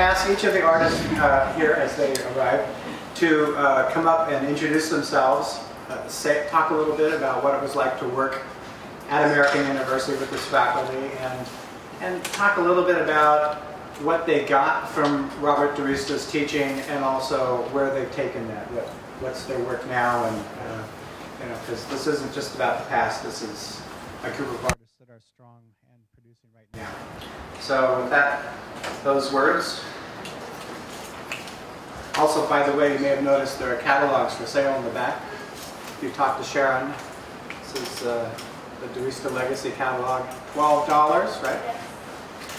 ask each of the artists here as they arrive to come up and introduce themselves, talk a little bit about what it was like to work at American University with this faculty, and talk a little bit about what they got from Robert DiRista's teaching, and also where they've taken that, what's their work now, and you know, because this isn't just about the past, this is a group of artists that are strong and producing right now. So with that, those words. Also, by the way, you may have noticed there are catalogs for sale in the back. If you talk to Sharon, this is the DiRista Legacy catalog, $12, right?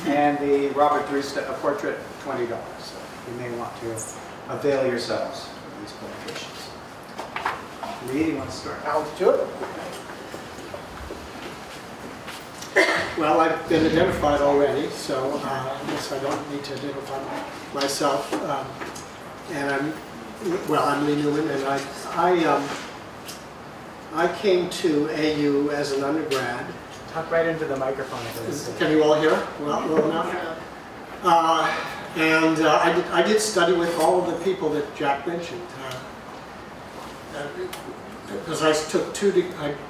And the Robert DiRista portrait, $20. So you may want to avail yourselves of these publications. Lee, you want to start? I'll do it. Well, I've been identified already, so I guess I don't need to identify myself. And I'm Lee Newman, and I came to AU as an undergrad. Talk right into the microphone. Can you all hear? Well enough? I did study with all of the people that Jack mentioned. Because I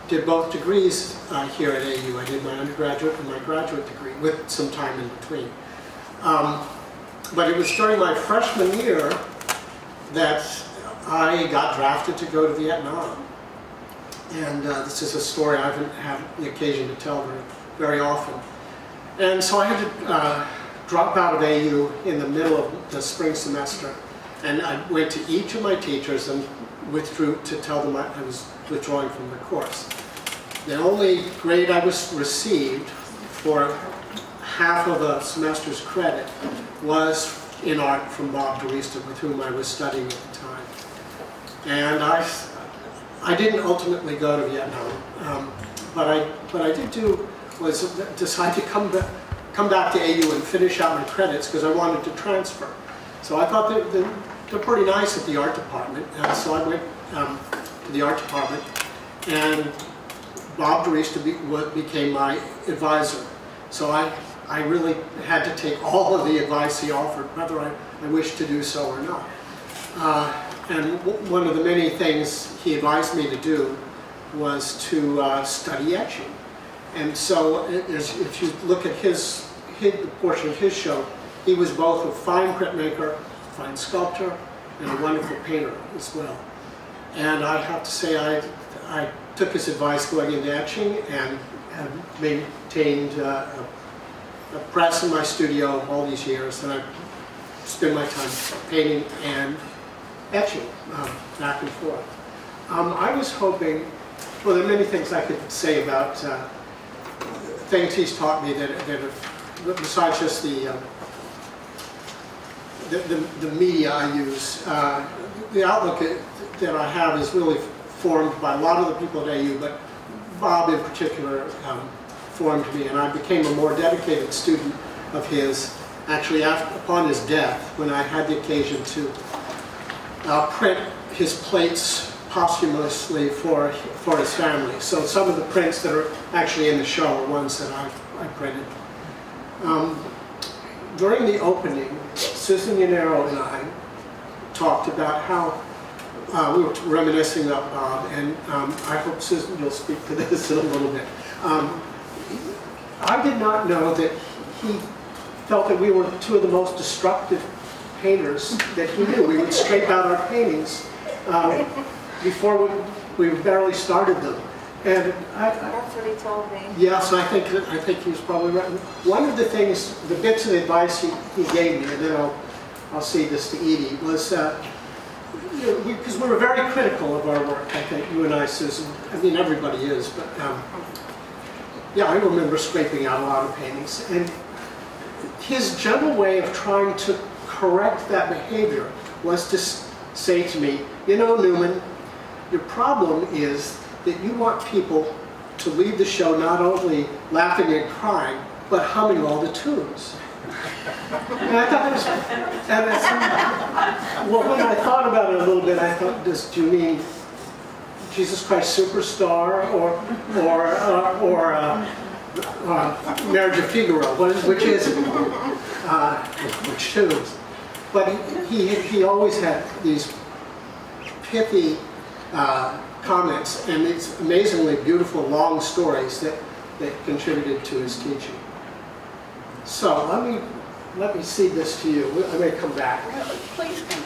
did both degrees here at AU. I did my undergraduate and my graduate degree with some time in between. But it was during my freshman year that I got drafted to go to Vietnam. And this is a story I haven't had the occasion to tell very often. And so I had to drop out of AU in the middle of the spring semester. And I went to each of my teachers and withdrew to tell them I was withdrawing from the course. The only grade I received for half of a semester's credit was in art from Bob DiRista, with whom I was studying at the time. And I didn't ultimately go to Vietnam, but I did do was decide to come back to AU and finish out my credits because I wanted to transfer. So I thought they're pretty nice at the art department, and so I went to the art department, and Bob DiRista became my advisor. So I really had to take all of the advice he offered, whether I wished to do so or not. And one of the many things he advised me to do was to study etching. And so if you look at the portion of his show, he was both a fine printmaker, fine sculptor, and a wonderful painter as well. And I have to say I took his advice going into etching and maintained a press in my studio all these years, and I spend my time painting and etching back and forth. I was hoping, well, there are many things I could say about things he's taught me that besides just the media I use. The outlook that I have is really formed by a lot of the people at AU, but Bob in particular formed me, and I became a more dedicated student of his actually upon his death, when I had the occasion to print his plates posthumously for his family. So some of the prints that are actually in the show are ones that I printed. During the opening, Susan Yanero and I talked about how we were reminiscing about Bob, and I hope, Susan, you'll speak to this in a little bit. I did not know that he felt that we were two of the most destructive painters that he knew. We would scrape out our paintings before we barely started them. And that's what he told me. Yes, I think he was probably right. One of the things, the bits of advice he gave me, and then I'll say this to Edie, was because we were very critical of our work. I think you and I, Susan. I mean, everybody is, but yeah, I remember scraping out a lot of paintings. And his gentle way of trying to correct that behavior was to say to me, you know, Newman, your problem is that you want people to leave the show not only laughing and crying, but humming all the tunes. And I thought it was, well, when I thought about it a little bit, I thought, do you mean Jesus Christ Superstar or Marriage of Figaro? Which is it? Which tunes? But he always had these pithy comments and these amazingly beautiful long stories that contributed to his teaching. So let me cede this to you. I may come back. Please come.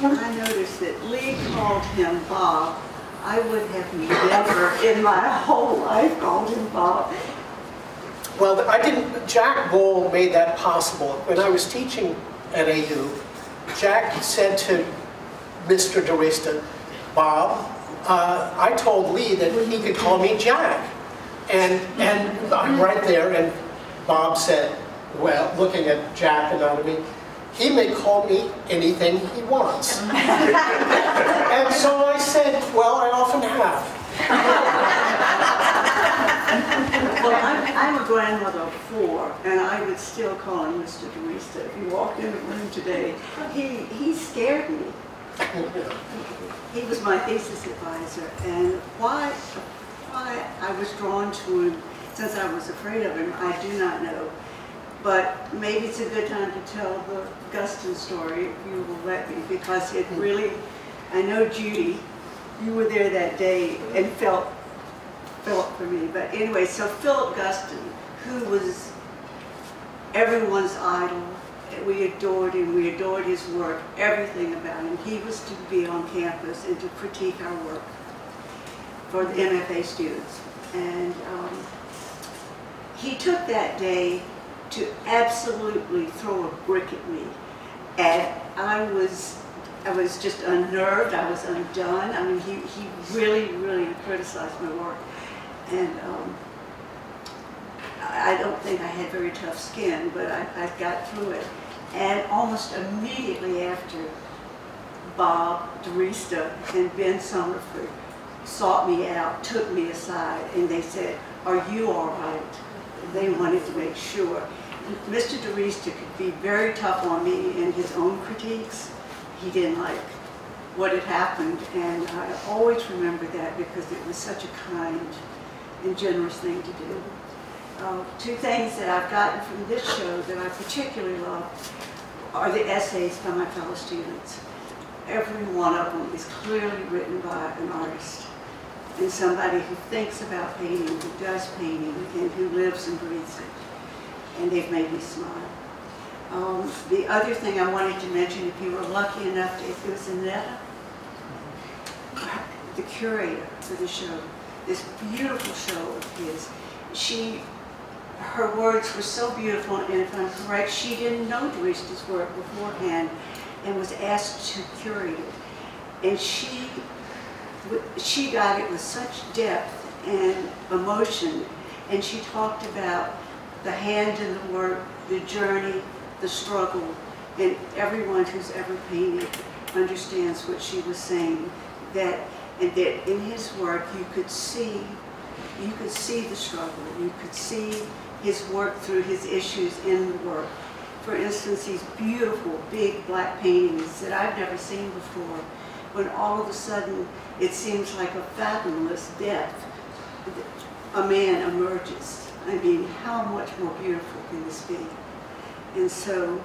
I noticed that Lee called him Bob. I would have never in my whole life called him Bob. Well, Jack Bull made that possible. When I was teaching at AU, Jack said to Mr. DeRista, Bob, I told Lee that he could call me Jack. And I'm right there, and Bob said, well, looking at Jack and not at me, he may call me anything he wants. And so I said, well, I often have. Well, I'm a grandmother of 4, and I would still call him Mr. DeRista. If you walked in the room today, he scared me. He was my thesis advisor, and why I was drawn to him, since I was afraid of him, I do not know. But maybe it's a good time to tell the Guston story, if you will let me, because it really, I know Judy, you were there that day and felt for me. But anyway, so Philip Guston, who was everyone's idol, we adored him, we adored his work, everything about him. He was to be on campus and to critique our work for the MFA students. And he took that day to absolutely throw a brick at me. And I was just unnerved, I was undone. I mean, he really, really criticized my work. And I don't think I had very tough skin, but I got through it. And almost immediately after, Bob DeRista and Ben Summerford sought me out, took me aside, and they said, are you all right? They wanted to make sure. Mr. DeRista could be very tough on me in his own critiques. He didn't like what had happened, and I always remember that because it was such a kind and generous thing to do. 2 things that I've gotten from this show that I particularly love are the essays by my fellow students. Every one of them is clearly written by an artist and somebody who thinks about painting, who does painting, and who lives and breathes it. And they've made me smile. The other thing I wanted to mention, if you were lucky enough to, if it was Annetta, the curator for the show, this beautiful show of his, her words were so beautiful, and if I'm correct, she didn't know DeRista's work beforehand and was asked to curate it. And she got it with such depth and emotion, and she talked about the hand in the work, the journey, the struggle, and everyone who's ever painted understands what she was saying, and that in his work you could see the struggle, you could see his work through his issues in the work. For instance, these beautiful big black paintings that I've never seen before, when all of a sudden it seems like a fathomless depth, a man emerges. I mean, how much more beautiful can this be? And so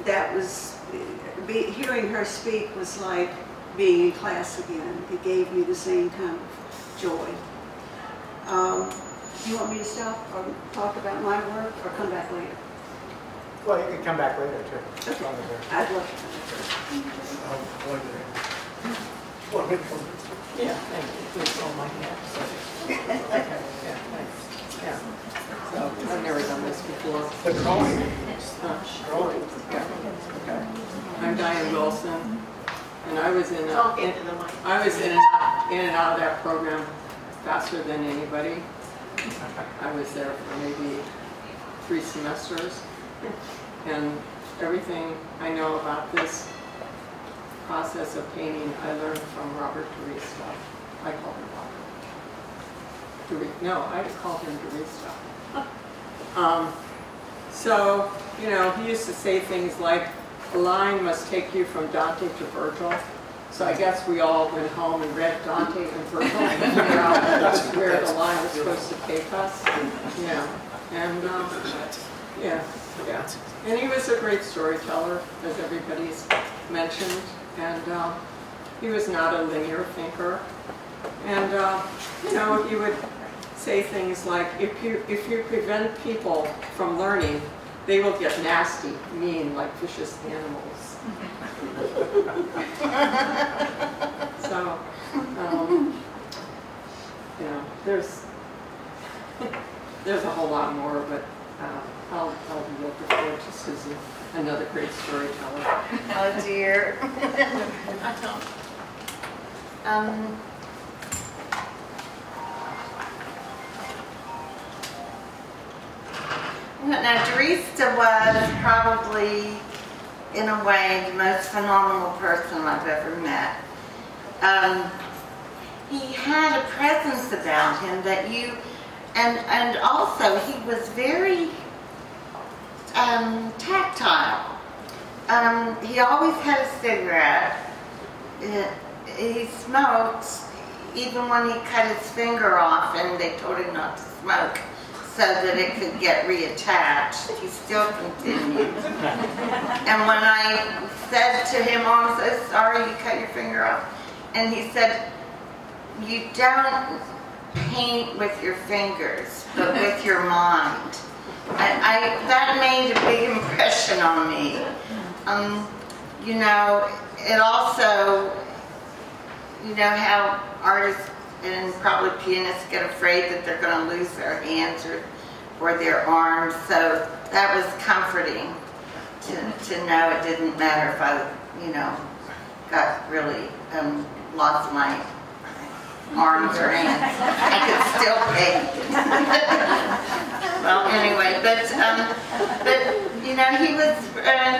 that was, hearing her speak was like being in class again. It gave me the same kind of joy. Do you want me to stop or talk about my work or come back later? Well, you can come back later too. Okay. I'd love to. Yeah, thank you. Please hold my hand. Okay, yeah, thanks. Yeah. So, I've never done this before. The drawing. Yeah. Okay. I'm Diane Wilson, and I was in and out of that program faster than anybody. I was there for maybe 3 semesters, and everything I know about this process of painting I learned from Robert DeRista. I call him Robert. No, I called him DeRista. So, you know, he used to say things like, a line must take you from Dante to Virgil. So I guess we all went home and read Dante and Virgil and figured out where the line was supposed to take us. Yeah, and yeah. And he was a great storyteller, as everybody's mentioned, and he was not a linear thinker. And you know, he would say things like, if you prevent people from learning, they will get nasty, mean, like vicious animals. So, you know, there's a whole lot more, but I'll be looking forward to Susan, another great storyteller. Oh dear. Now, Dorista was probably, in a way, the most phenomenal person I've ever met. He had a presence about him that you, and also he was very tactile. He always had a cigarette. He smoked even when he cut his finger off and they told him not to smoke so that it could get reattached. He still continued. And when I said to him, oh, I'm so sorry you cut your finger off, and he said, you don't paint with your fingers, but with your mind. That made a big impression on me. You know, it also, you know how artists and probably pianists get afraid that they're going to lose their hands or their arms, so that was comforting to know it didn't matter if I, you know, got really lost my arms or hands. I could still paint. Well, anyway, but you know, he was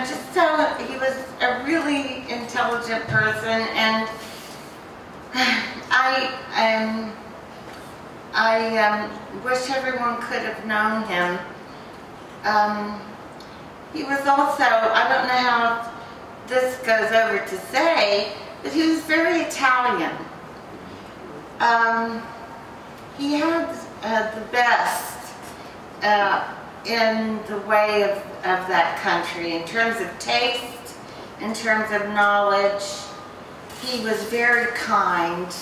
just so, he was a really intelligent person, and I wish everyone could have known him. He was also, I don't know how this goes over to say, but he was very Italian. He had the best in the way of that country in terms of taste, in terms of knowledge. He was very kind,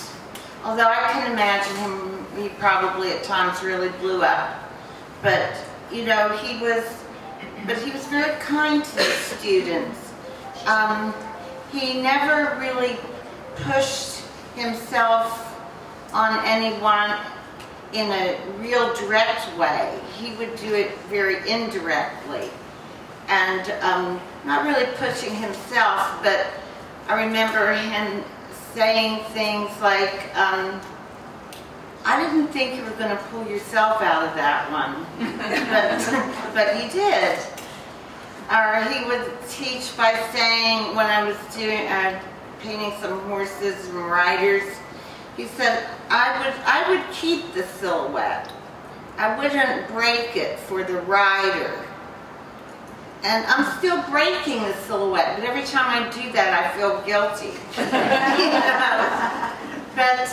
although I can imagine him, he probably at times really blew up. But, you know, he was very kind to the students. He never really pushed himself on anyone in a real direct way. He would do it very indirectly. And not really pushing himself, but I remember him saying things like, I didn't think you were going to pull yourself out of that one, but you did. Or he would teach by saying, when I was doing painting some horses and riders, he said, I would keep the silhouette. I wouldn't break it for the rider. And I'm still breaking the silhouette, but every time I do that, I feel guilty. You know? But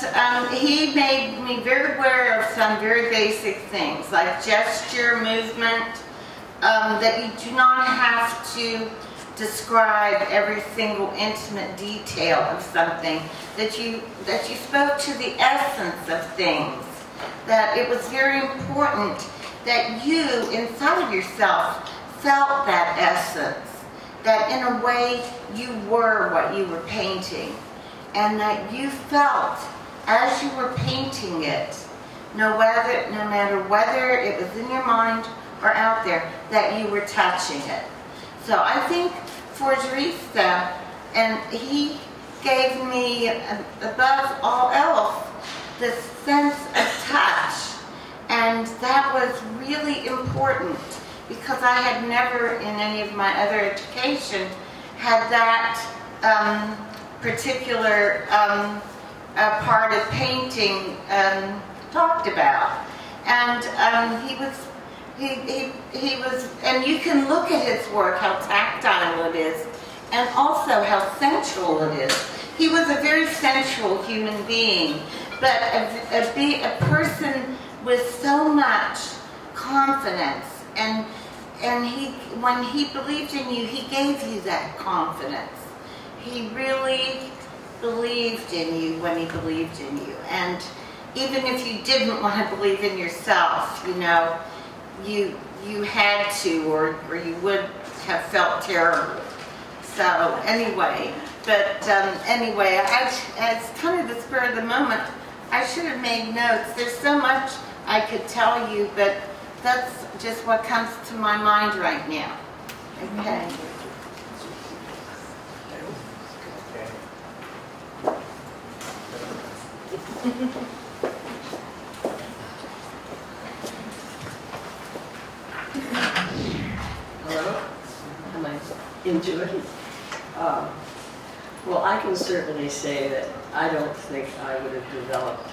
he made me very aware of some very basic things, like gesture, movement, that you do not have to describe every single intimate detail of something, that you spoke to the essence of things, that it was very important that you, inside of yourself, felt that essence, that in a way you were what you were painting, and that you felt as you were painting it, no matter whether it was in your mind or out there, that you were touching it. So I think for Dorista, and he gave me, above all else, this sense of touch, and that was really important, because I had never, in any of my other education, had that particular part of painting talked about. And he was, and you can look at his work, how tactile it is, and also how sensual it is. he was a very sensual human being, but a person with so much confidence, and when he believed in you, he gave you that confidence. He really believed in you when he believed in you, and even if you didn't want to believe in yourself, you know, you had to, or you would have felt terrible. So anyway, but anyway, as kind of the spur of the moment, I should have made notes. There's so much I could tell you, but that's just what comes to my mind right now. Okay. Hello? Am I into it? Well, I can certainly say that I don't think I would have developed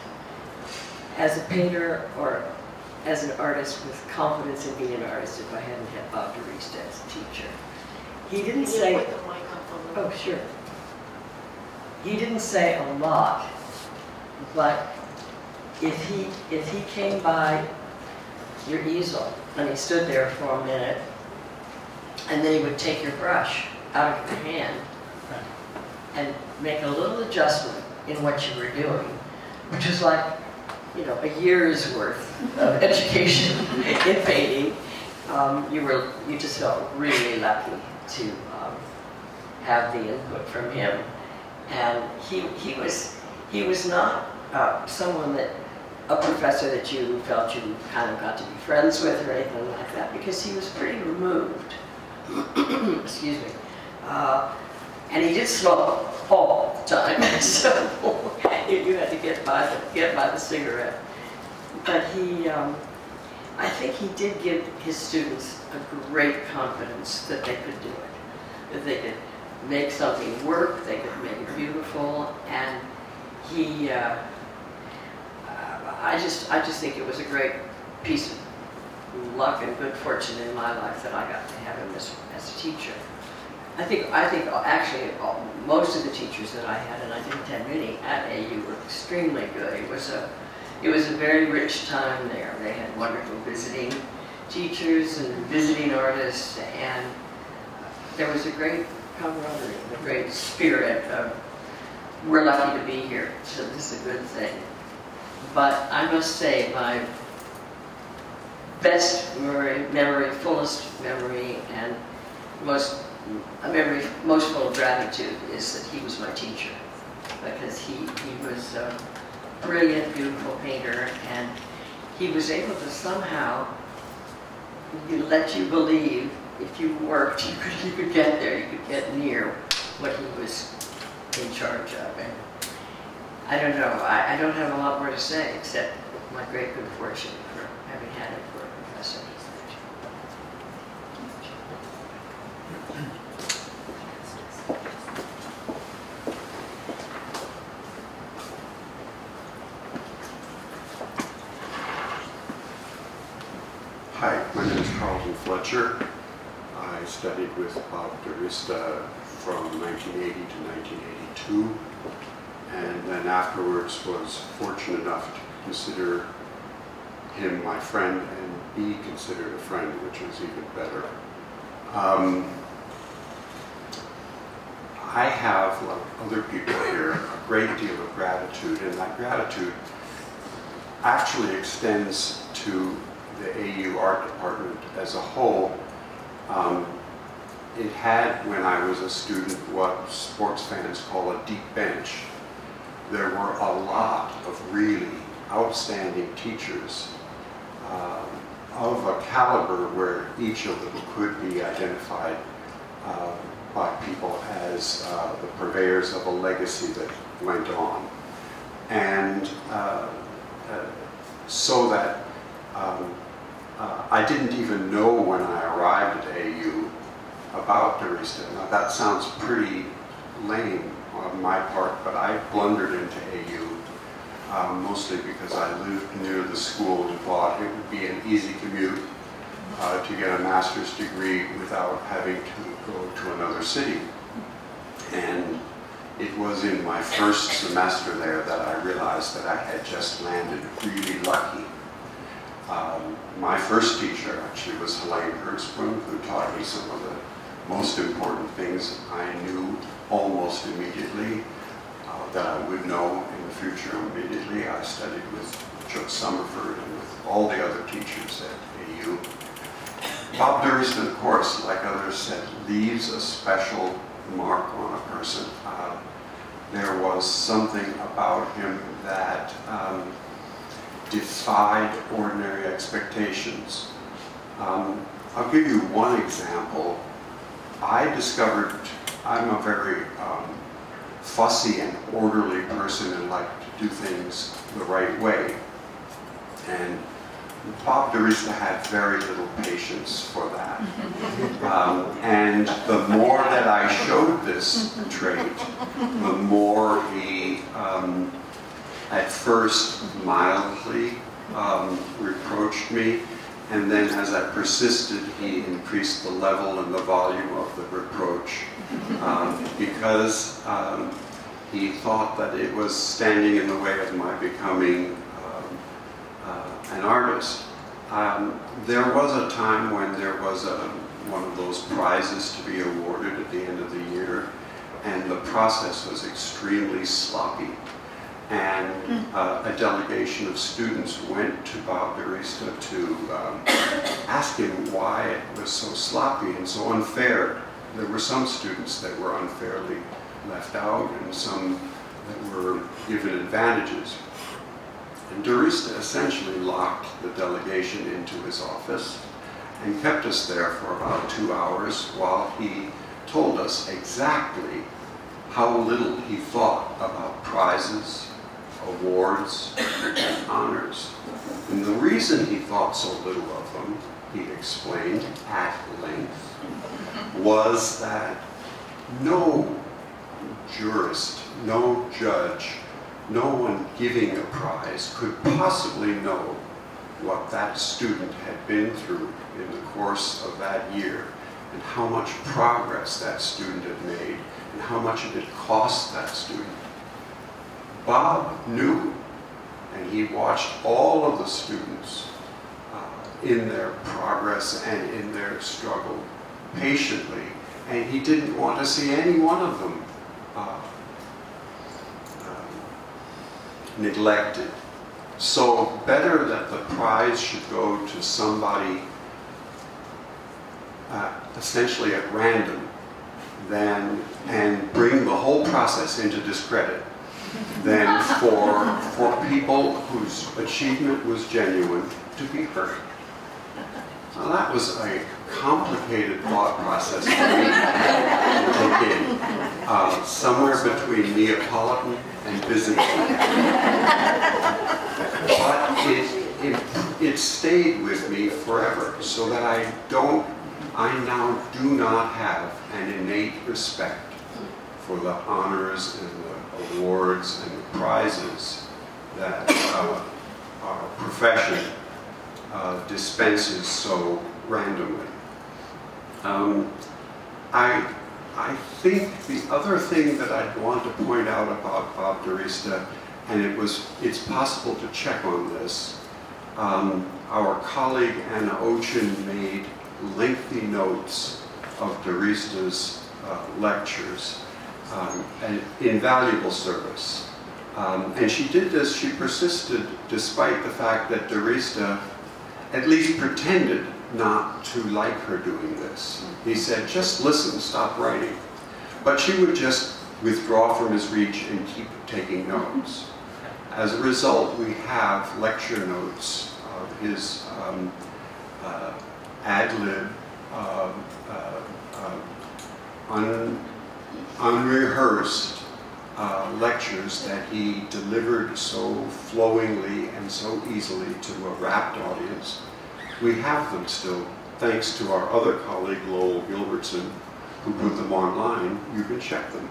as a painter or as an artist with confidence in being an artist if I hadn't had Bob DeReest as a teacher. He didn't say... Oh, sure. He didn't say a lot, but if he came by your easel and he stood there for a minute, and then he would take your brush out of your hand and make a little adjustment in what you were doing, which is like, you know, a year's worth of education in painting. You just felt really lucky to have the input from him, and he was not someone that, a professor that you felt you kind of got to be friends with or anything like that, because he was pretty removed. Excuse me. And he did smoke all the time, so you had to get by the cigarette. But I think he did give his students a great confidence that they could do it, that they could make something work, they could make it beautiful, and he. I just think it was a great piece of luck and good fortune in my life that I got to have him as a teacher. I think actually most of the teachers that I had, and I didn't have many at AU, were extremely good. It was a very rich time there. They had wonderful visiting teachers and visiting artists, and there was a great camaraderie, a great spirit of, we're lucky to be here, so this is a good thing. But I must say, my best memory, fullest memory, and most full of gratitude is that he was my teacher, because he was a brilliant, beautiful painter, and he was able to somehow let you believe if you worked, you could get there, you could get near what he was in charge of. And I don't know, I don't have a lot more to say except my great good fortune for having had him for a professor. Hi, my name is CARLTON FLETCHER. I studied with Bob DeReest from 1980 to 1982, and then afterwards was fortunate enough to consider him my friend and be considered a friend, which was even better. I have, like other people here, a great deal of gratitude, and that gratitude actually extends to the AU art department as a whole. It had, when I was a student, what sports fans call a deep bench. There were a lot of really outstanding teachers of a caliber where each of them could be identified by people as the purveyors of a legacy that went on. And so that I didn't even know when I arrived at AU about DeReest. Now that sounds pretty lame on my part, but I blundered into AU mostly because I lived near the school and thought it would be an easy commute to get a master's degree without having to go to another city. And it was in my first semester there that I realized that I had just landed really lucky. My first teacher actually was Helene Hertzbrunn, who taught me some of the most important things I knew almost immediately, that I would know in the future immediately. I studied with Chuck Summerford and with all the other teachers at AU. Bob DeRista, of course, like others said, leaves a special mark on a person. There was something about him that defied ordinary expectations. I'll give you one example. I discovered I'm a very fussy and orderly person and like to do things the right way. And Bob DeRista had very little patience for that. And the more that I showed this trait, the more he, at first mildly reproached me, and then as I persisted, he increased the level and the volume of the reproach because he thought that it was standing in the way of my becoming an artist. There was a time when there was one of those prizes to be awarded at the end of the year, and the process was extremely sloppy. And a delegation of students went to Bob DeRista to ask him why it was so sloppy and so unfair. There were some students that were unfairly left out and some that were given advantages. And DeRista essentially locked the delegation into his office and kept us there for about 2 hours while he told us exactly how little he thought about prizes, awards, and honors. And the reason he thought so little of them, he explained at length, was that no jurist, no judge, no one giving a prize could possibly know what that student had been through in the course of that year and how much progress that student had made and how much it had cost that student. Bob knew, and he watched all of the students in their progress and in their struggle patiently, and he didn't want to see any one of them neglected. So better that the prize should go to somebody essentially at random and bring the whole process into discredit than for people whose achievement was genuine to be hurt. Now that was a complicated thought process for me to take in. Somewhere between Neapolitan and Byzantine. But it stayed with me forever, so that I now do not have an innate respect for the honors and the awards and the prizes that our profession dispenses so randomly. I think the other thing that I'd want to point out about Bob DeRista, and it's possible to check on this, our colleague Anna Ochin made lengthy notes of DeRista's lectures, an invaluable service. And she did this, she persisted despite the fact that DeRista at least pretended not to like her doing this. He said, just listen, stop writing. But she would just withdraw from his reach and keep taking notes. As a result, we have lecture notes of his ad-lib, unrehearsed lectures that he delivered so flowingly and so easily to a rapt audience. We have them still, thanks to our other colleague, Lowell Gilbertson, who put them online. You can check them.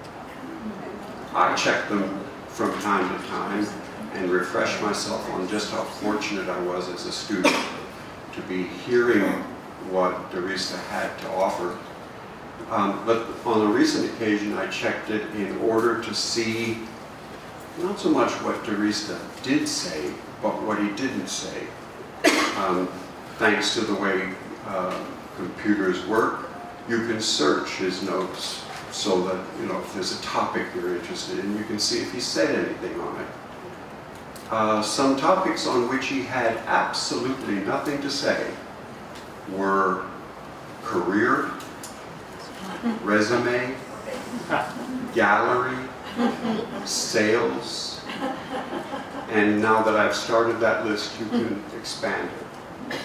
I check them from time to time and refresh myself on just how fortunate I was as a student to be hearing what DeRista had to offer. But on a recent occasion, I checked it in order to see not so much what Derista did say, but what he didn't say. Thanks to the way computers work, you can search his notes so that, you know, if there's a topic you're interested in, you can see if he said anything on it. Some topics on which he had absolutely nothing to say were career, resume, gallery, sales, and now that I've started that list, you can expand it.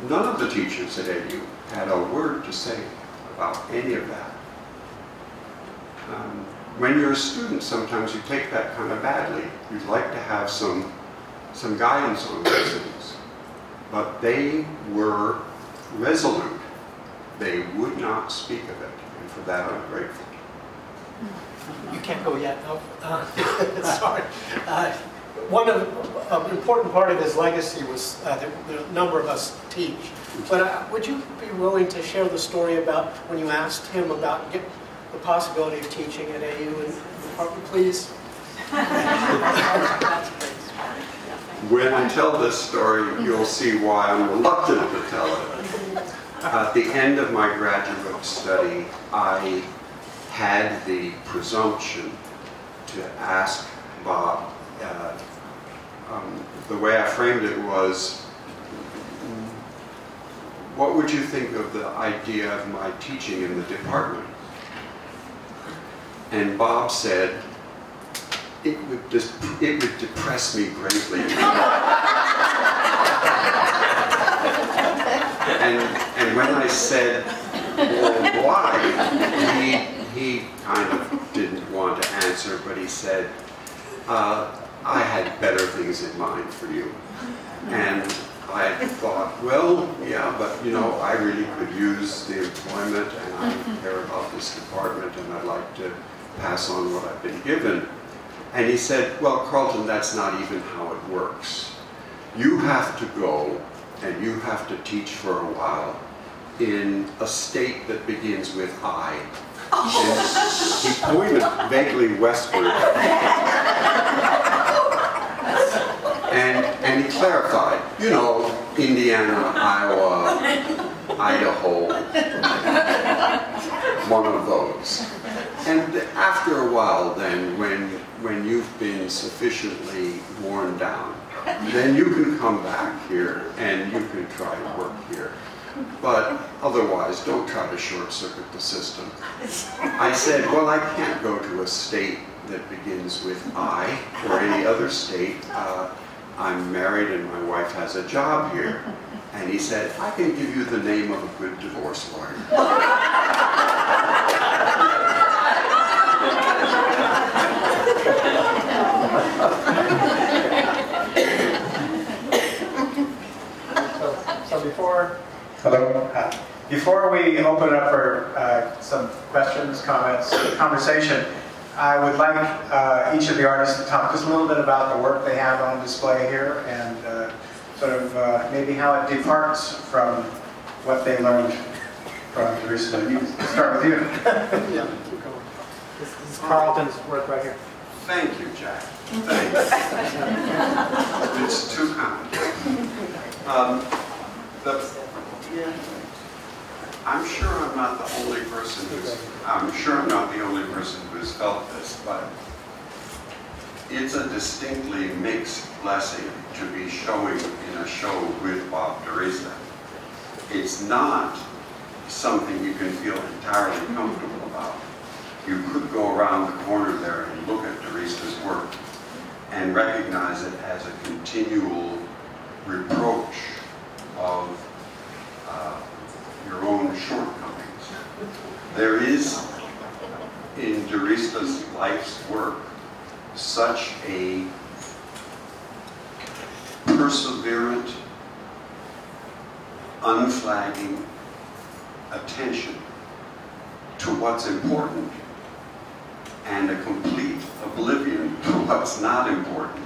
None of the teachers at AU had a word to say about any of that. When you're a student, sometimes you take that kind of badly. You'd like to have some guidance on those things. But they were resolute. They would not speak of it, and for that I'm grateful. You can't go yet. No. Sorry. One important part of his legacy was the number of us teach. But would you be willing to share the story about when you asked him about the possibility of teaching at AU in the department, please? When I tell this story, you'll see why I'm reluctant to tell it. At the end of my graduate study, I had the presumption to ask Bob. The way I framed it was, what would you think of the idea of my teaching in the department? And Bob said, it would depress me greatly. and when I said, well, why? He kind of didn't want to answer, but he said, I had better things in mind for you. And I thought, well, yeah, but you know, I really could use the employment, and I care about this department, and I'd like to pass on what I've been given. And he said, well, Carlton, that's not even how it works. You have to go and you have to teach for a while in a state that begins with I. And he pointed vaguely westward. And he clarified, you know, Indiana, Iowa, Idaho, one of those. And after a while then, when you've been sufficiently worn down, then you can come back here and you can try to work here. But otherwise, don't try to short-circuit the system. I said, well, I can't go to a state that begins with I, or any other state. I'm married and my wife has a job here. And he said, I can give you the name of a good divorce lawyer. So before we open it up for some questions, comments, conversation, I would like each of the artists to talk just a little bit about the work they have on display here, and sort of maybe how it departs from what they learned from Derista. You start with you. Yeah, keep going. This is Carlton's work right here. Thank you, Jack. Thanks. It's too kind. I'm sure I'm not the only person who's felt this, but it's a distinctly mixed blessing to be showing in a show with Bob Derista. It's not something you can feel entirely comfortable about. You could go around the corner there and look at Derista's work and recognize it as a continual reproach of your own shortcomings. There is, in Derista's life's work, such a perseverant, unflagging attention to what's important and a complete oblivion to what's not important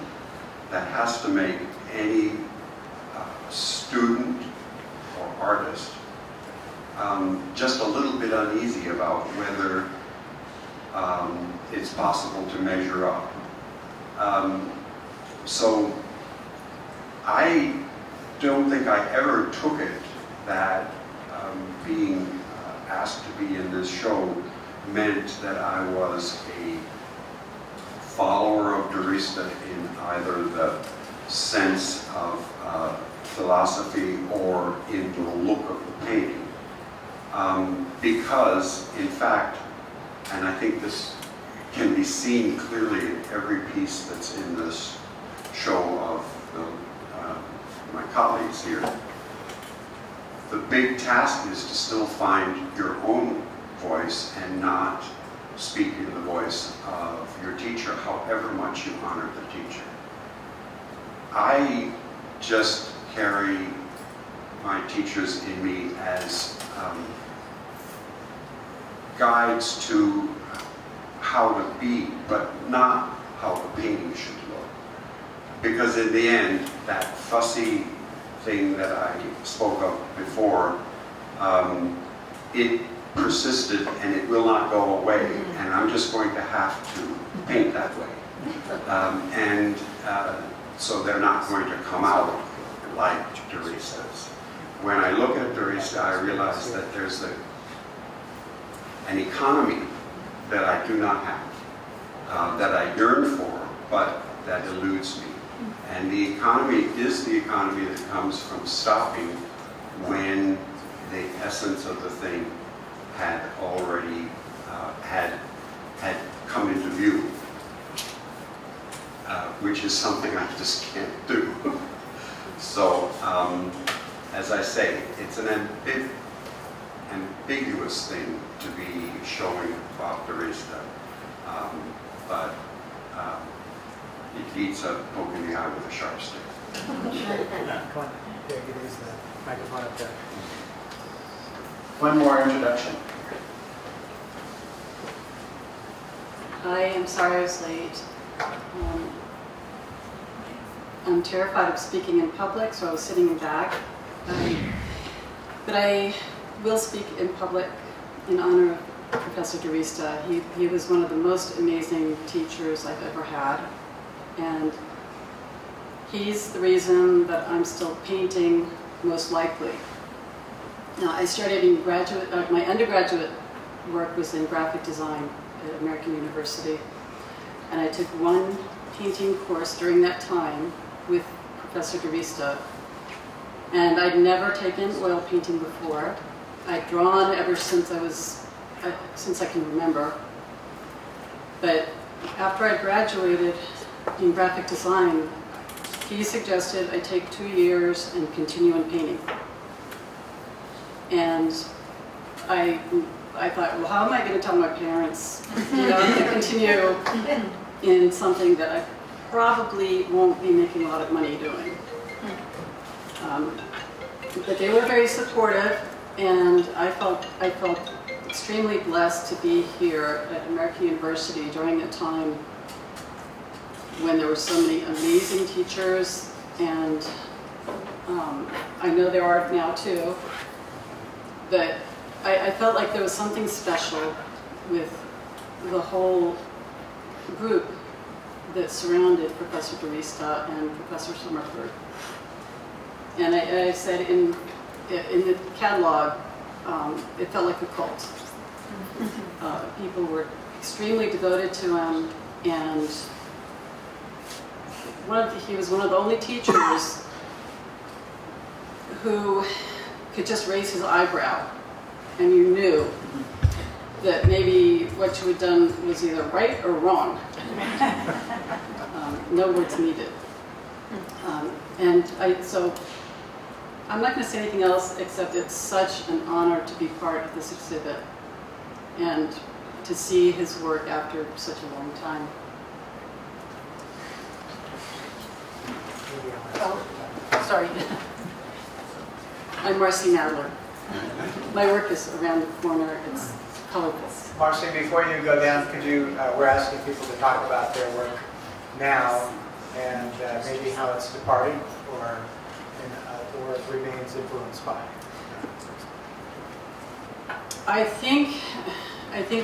that has to make any student or artist just a little bit uneasy about whether it's possible to measure up. So I don't think I ever took it that being asked to be in this show meant that I was a follower of Derrida in either the sense of philosophy or in the look of the painting. Because, in fact, and I think this can be seen clearly in every piece that's in this show of my colleagues here, the big task is to still find your own voice and not speak in the voice of your teacher, however much you honor the teacher. I just carry my teachers in me as guides to how to be, but not how the painting should look. Because in the end, that fussy thing that I spoke of before, it persisted and it will not go away, and I'm just going to have to paint that way. So they're not going to come out like Derrida's. When I look at Derrida, I realize that there's an economy that I do not have, that I yearn for, but that eludes me. And the economy is the economy that comes from stopping when the essence of the thing had already had come into view, which is something I just can't do. So, as I say, it's an ambiguous thing to be showing about Derrida, but it beats a poke in the eye with a sharp stick. Come on, there, get his microphone up there. One more introduction. I am sorry I was late. I'm terrified of speaking in public, so I was sitting in back. But I will speak in public in honor of Professor Derrida. He was one of the most amazing teachers I've ever had. And he's the reason that I'm still painting, most likely. Now, I started in my undergraduate work was in graphic design at American University. And I took one painting course during that time with Professor Derrida. And I'd never taken oil painting before. I'd drawn ever since I can remember. But after I graduated in graphic design, he suggested I take 2 years and continue in painting. And I thought, well, how am I going to tell my parents, to continue in something that I probably won't be making a lot of money doing? But they were very supportive, and I felt extremely blessed to be here at American University during a time when there were so many amazing teachers, and I know there are now too, but I felt like there was something special with the whole group that surrounded Professor Derrida and Professor Summerford. And I said in the catalog, it felt like a cult. People were extremely devoted to him, and he was one of the only teachers who could just raise his eyebrow, and you knew that maybe what you had done was either right or wrong. No words needed. So I'm not going to say anything else except it's such an honor to be part of this exhibit and to see his work after such a long time. Oh, sorry. I'm MARCI NADLER. My work is around the corner. It's colorful. Marci, before you go down, could you, we're asking people to talk about their work now and maybe how it's departing or remains influenced by. I think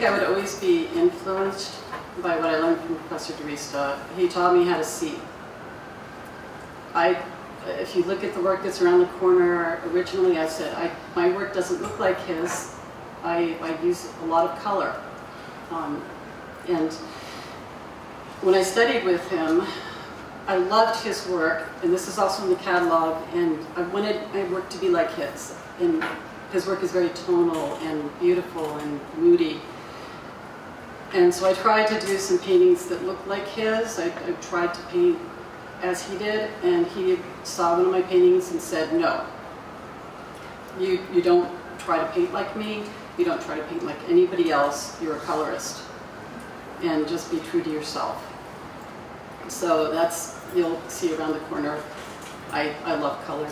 I would always be influenced by what I learned from Professor DeRista. He taught me how to see. If you look at the work that's around the corner, originally I said, my work doesn't look like his. I use a lot of color. And when I studied with him, I loved his work, and this is also in the catalog, and I wanted my work to be like his. And his work is very tonal and beautiful and moody. And so I tried to do some paintings that looked like his. I tried to paint as he did, and he saw one of my paintings and said, no, you don't try to paint like me, you don't try to paint like anybody else, you're a colorist, and just be true to yourself. So that's, you'll see around the corner, I love color,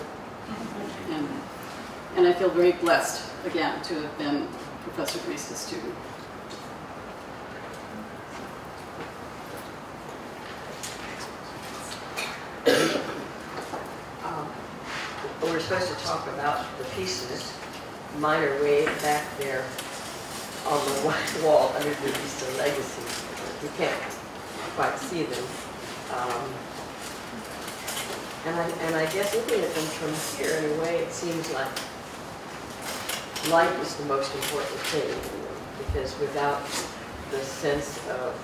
and I feel very blessed, again, to have been Professor DeRista's student. We're supposed to talk about the pieces. Mine are way back there on the white wall under the Vista Legacy. You can't quite see them. And I guess looking at them from here, in a way, it seems like light is the most important thing in them, because without the sense of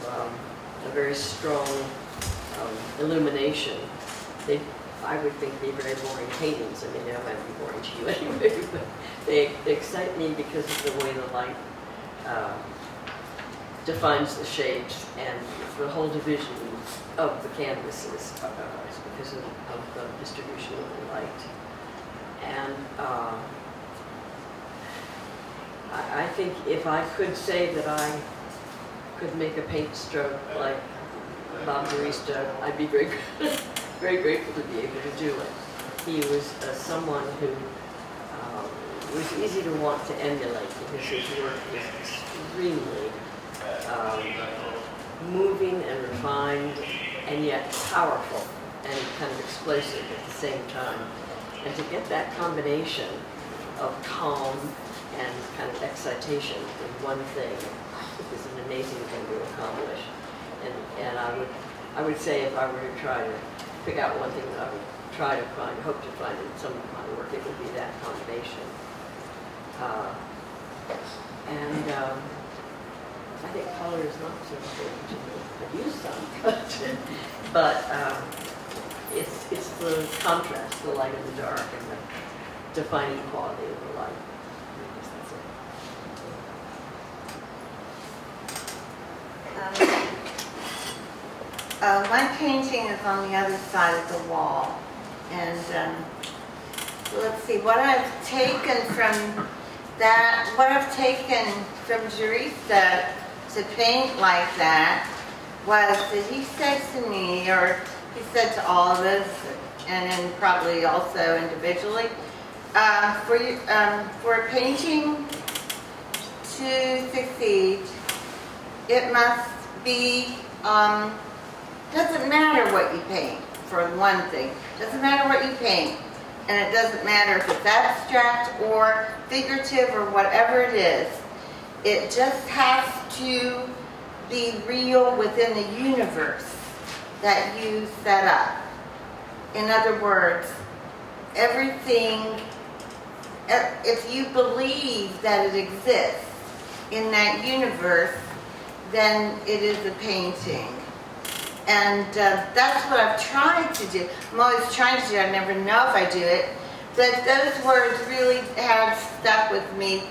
a very strong illumination, I would think they'd be very boring paintings. I mean, they might be boring to you anyway, but they excite me because of the way the light defines the shapes and the whole division of the canvases because of the distribution of the light. And I think if I could say that I could make a paint stroke like Bob DeRista, I'd be very very grateful to be able to do it. He was someone who was easy to want to emulate because his work was extremely moving and refined and yet powerful and kind of explosive at the same time. And to get that combination of calm and kind of excitation in one thing is an amazing thing to accomplish. And I would say if I were to try to pick out one thing that I would try to find, hope to find in some of my work, it would be that combination. I think color is not so important to me. I use some, but it's the contrast, the light and the dark, and the defining quality of the light. I guess that's it. My painting is on the other side of the wall, and let's see, what I've taken from that, what I've taken from DeRista to paint like that was that he said to me, or he said to all of us, and then probably also individually, for a painting to succeed, it must be, doesn't matter what you paint, for one thing. Doesn't matter what you paint. And it doesn't matter if it's abstract or figurative or whatever it is. It just has to be real within the universe that you set up. In other words, everything, if you believe that it exists in that universe, then it is a painting. And that's what I've tried to do. I'm always trying to do it. I never know if I do it. But those words really have stuck with me.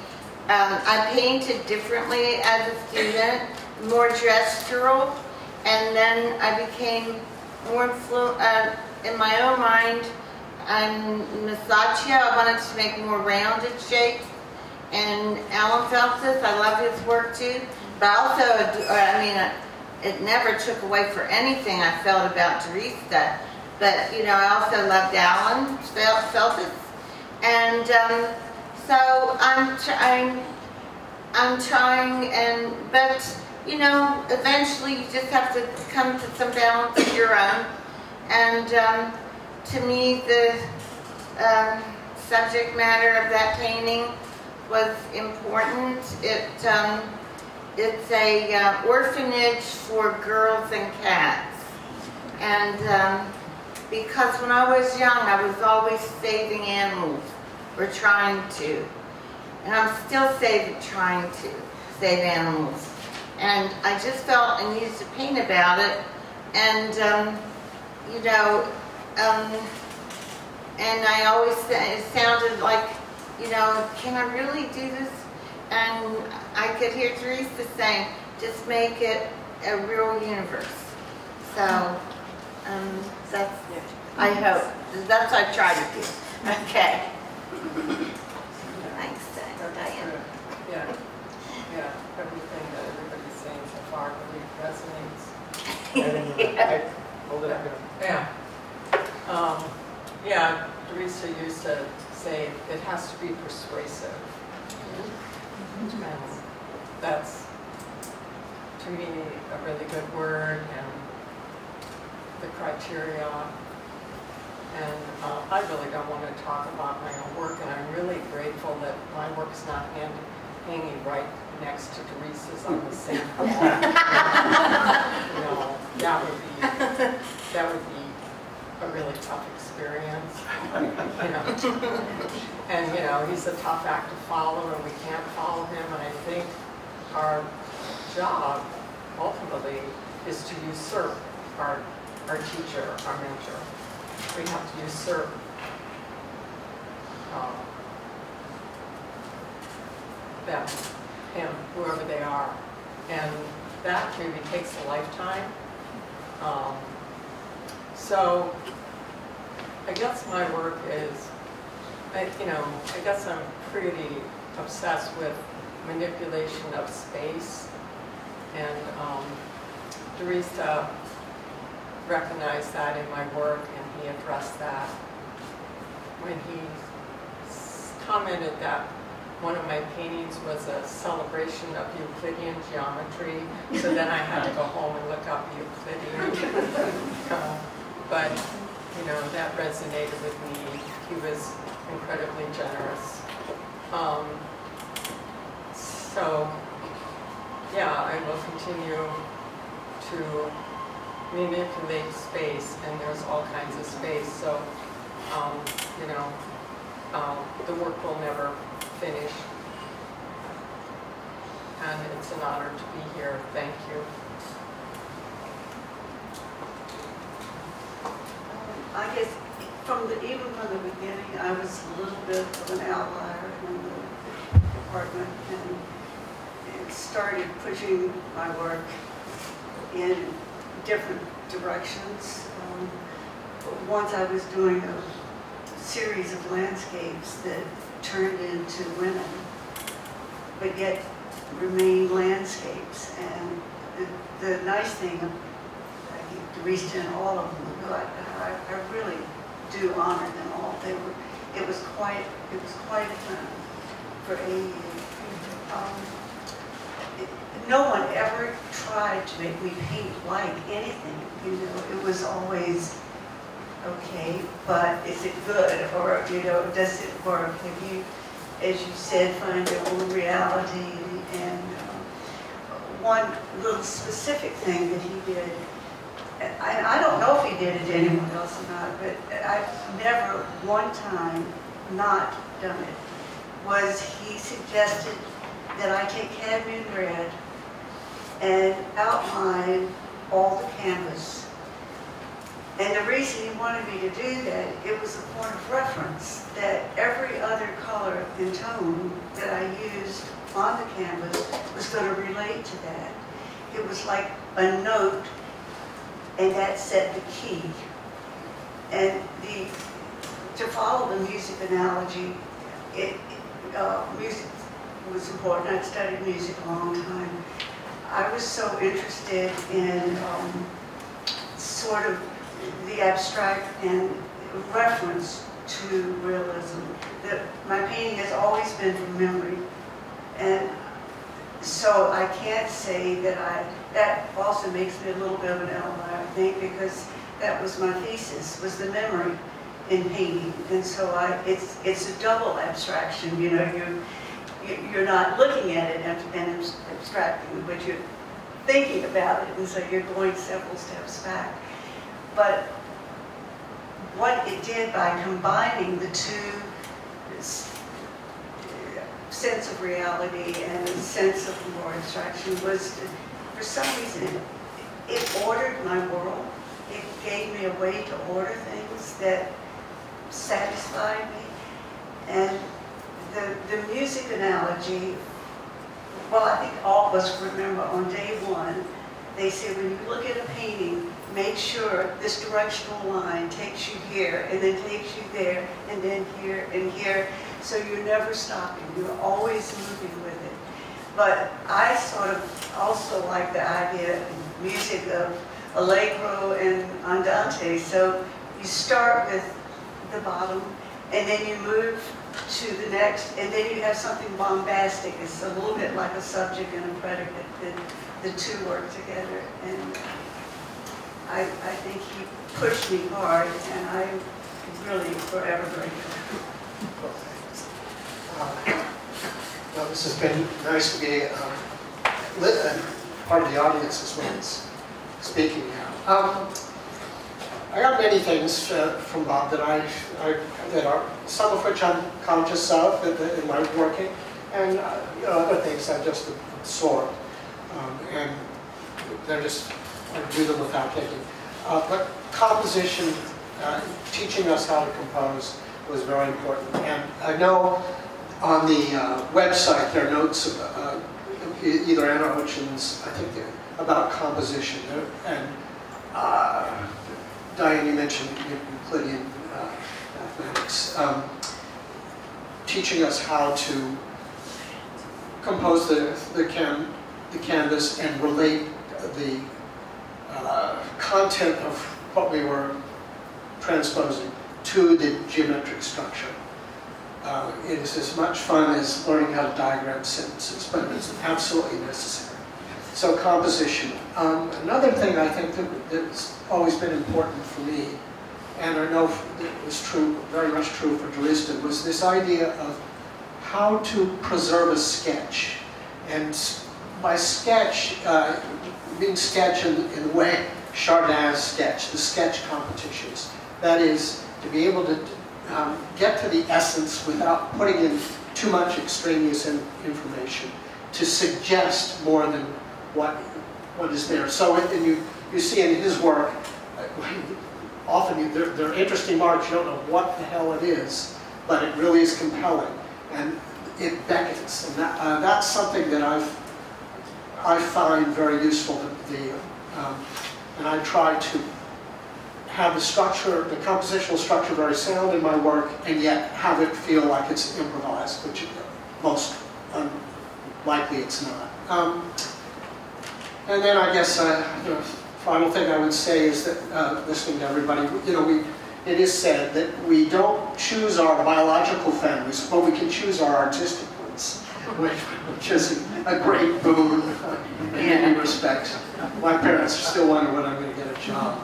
I painted differently as a student, more gestural, and then I became more in my own mind. I'm Masaccio. I wanted to make more rounded shapes. And Alan felt this. I love his work too. But also, I mean, it never took away for anything I felt about DeRista. But, you know, I also loved Alan Feltus. And so I'm trying, but, you know, eventually you just have to come to some balance of your own. And to me, the subject matter of that painting was important. It's a orphanage for girls and cats. And because when I was young, I was always saving animals, or trying to. And I'm still trying to save animals. And I just felt I needed to paint about it. And, you know, and I always, it sounded like, you know, can I really do this? And I could hear Teresa saying, just make it a real universe. So, that's, I hope, that's what I try to do. Okay. Thanks, Diane. Yeah, everything that everybody's saying so far really resonates. Hold it up. Yeah, Teresa used to say it has to be persuasive. And that's, to me, a really good word, and the criteria. And I really don't want to talk about my own work, and I'm really grateful that my work's not hanging right next to Teresa's on the same wall. You know, that would be a really tough experience. You know. And you know, he's a tough act to follow, and we can't follow him. And I think our job ultimately is to usurp our teacher, our mentor. We have to usurp them, him, whoever they are. And that maybe takes a lifetime. So I guess my work is, I guess I'm pretty obsessed with manipulation of space. And Teresa recognized that in my work, and he addressed that when he commented that one of my paintings was a celebration of Euclidean geometry. So then I had to go home and look up Euclidean. But, you know, that resonated with me. He was incredibly generous. So, yeah, I will continue to manipulate space, and there's all kinds of space. So, you know, the work will never finish. And it's an honor to be here. Thank you. I guess even from the beginning, I was a little bit of an outlier in the department, and started pushing my work in different directions. Once I was doing a series of landscapes that turned into women, but yet remained landscapes. And the nice thing, I think Teresa and all of them, I really do honor them all. It was quite fun for AU. No one ever tried to make me paint like anything. You know, it was always, okay, but is it good? Or, you know, does it work? Have you, as you said, find your own reality? And one little specific thing that he did, I don't know if he did it to anyone else or not, but I've never one time not done it, was he suggested that I take cadmium red and outline all the canvas. And the reason he wanted me to do that, it was a point of reference that every other color and tone that I used on the canvas was going to relate to that. It was like a note, and that set the key. And to follow the music analogy, music was important. I'd studied music a long time. I was so interested in sort of the abstract and reference to realism. My painting has always been from memory. And so I can't say that that also makes me a little bit of an outlier, I think, because that was my thesis, was the memory in painting. And so it's a double abstraction, you know, you're not looking at it and abstracting, but you're thinking about it, and so you're going several steps back. But what it did by combining the two, sense of reality and a sense of more abstraction, was to, for some reason, it ordered my world. It gave me a way to order things that satisfied me. And the music analogy, well, I think all of us remember on day one, they say when you look at a painting, make sure this directional line takes you here, and then takes you there, and then here, and here. So you're never stopping, you're always moving with it. But I sort of also like the idea in music of Allegro and Andante. So you start with the bottom, and then you move to the next, and then you have something bombastic. It's a little bit like a subject and a predicate, that the two work together. And I think he pushed me hard, and I'm really forever grateful. Well, this has been nice to be part of the audience as well as speaking now. I got many things from Bob that that are, some of which I'm conscious of in my working, and other things I just absorbed, and they're just, I do them without thinking. But composition, teaching us how to compose was very important, and I know on the website there are notes of, either Anna Hutchins, I think, about composition, and Diane, you mentioned Euclidean mathematics, teaching us how to compose the canvas and relate the content of what we were transposing to the geometric structure. It is as much fun as learning how to diagram sentences, but it's absolutely necessary. So composition. Another thing I think that's always been important for me, and I know it was true, very much true for Dresden, was this idea of how to preserve a sketch. And by sketch, being sketch in the way Chardin's sketch, the sketch competitions. That is, to be able to get to the essence without putting in too much extraneous information, to suggest more than what is there. So, and you see in his work, often they're interesting marks, you don't know what the hell it is, but it really is compelling, and it beckons. And that's something that I find very useful. And I try to have the structure, the compositional structure, very sound in my work, and yet have it feel like it's improvised, which most unlikely it's not. And then I guess the final thing I would say is that listening to everybody, it is said that we don't choose our biological families, but we can choose our artistic ones, which is a great boon in many respects. My parents still wonder when I'm going to get a job.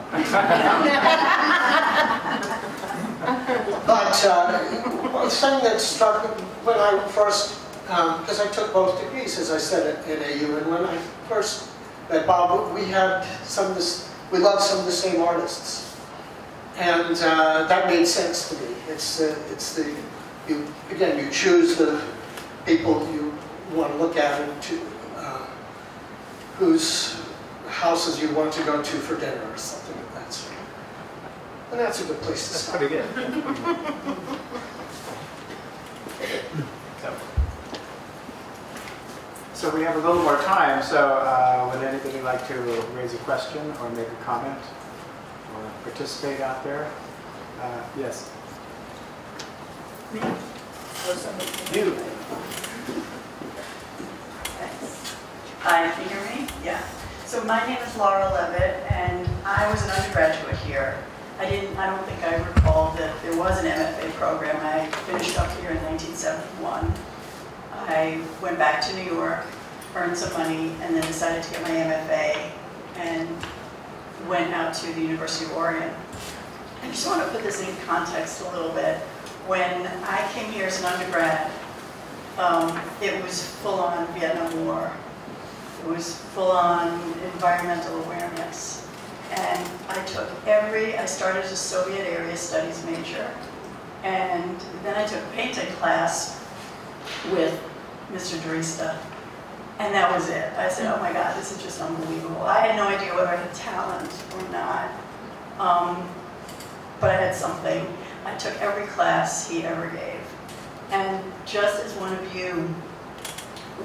But something that struck me when I first, because I took both degrees, as I said, at AU, and when I first met Bob, we loved some of the same artists, and that made sense to me. You choose the people you want to look at and whose houses you want to go to for dinner or something like that sort. And that's a good place to start. Pretty good. So we have a little more time, so would anybody like to raise a question or make a comment or participate out there? Yes. You. Hi, can you hear me? Yeah. So my name is Laura Levitt, and I was an undergraduate here. I don't think I recall that there was an MFA program. I finished up here in 1971. I went back to New York, earned some money, and then decided to get my MFA and went out to the University of Oregon. I just want to put this in context a little bit. When I came here as an undergrad, it was full-on Vietnam War. It was full-on environmental awareness. And I started as a Soviet area studies major. And then I took a painting class with Mr. Durista. And that was it. I said, oh my God, this is just unbelievable. I had no idea whether I had talent or not. But I had something. I took every class he ever gave. And just as one of you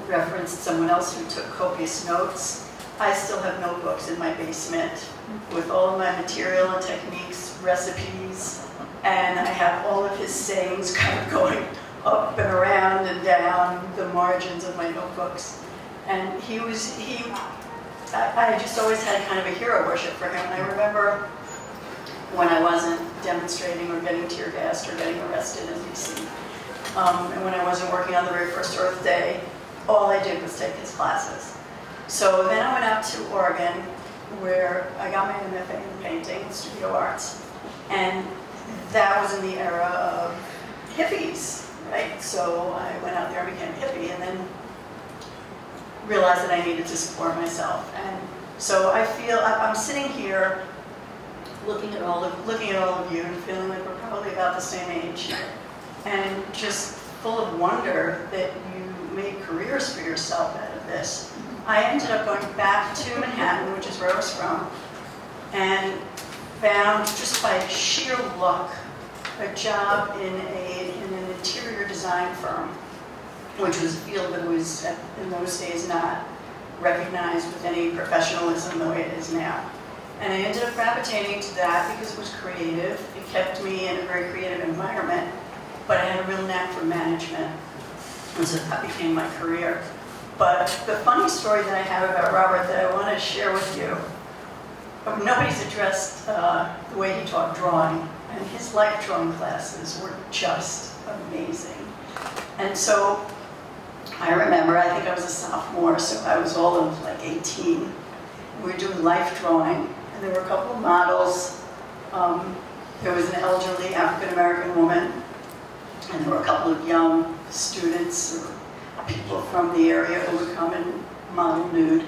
referenced someone else who took copious notes, I still have notebooks in my basement with all of my material and techniques, recipes, and I have all of his sayings kind of going up and around and down the margins of my notebooks. And I just always had kind of a hero worship for him. And I remember when I wasn't demonstrating or getting tear gassed or getting arrested in DC, and when I wasn't working on the very first Earth Day, all I did was take his classes. So then I went out to Oregon, where I got my MFA in painting, studio arts, and that was in the era of hippies, right? So I went out there and became a hippie, and then realized that I needed to support myself. And so I feel I'm sitting here looking at all of you and feeling like we're probably about the same age, and just full of wonder that you made careers for yourself out of this. I ended up going back to Manhattan, which is where I was from, and found, just by sheer luck, a job in an interior design firm, which was a field that was, in those days, not recognized with any professionalism the way it is now. And I ended up gravitating to that because it was creative. It kept me in a very creative environment, but I had a real knack for management, and so that became my career. But the funny story that I have about Robert that I want to share with you, nobody's addressed the way he taught drawing, and his life drawing classes were just amazing. And so I remember, I think I was a sophomore, so I was all of like 18. We were doing life drawing, and there were a couple of models. There was an elderly African-American woman, and there were a couple of young students or people from the area who would come and model nude.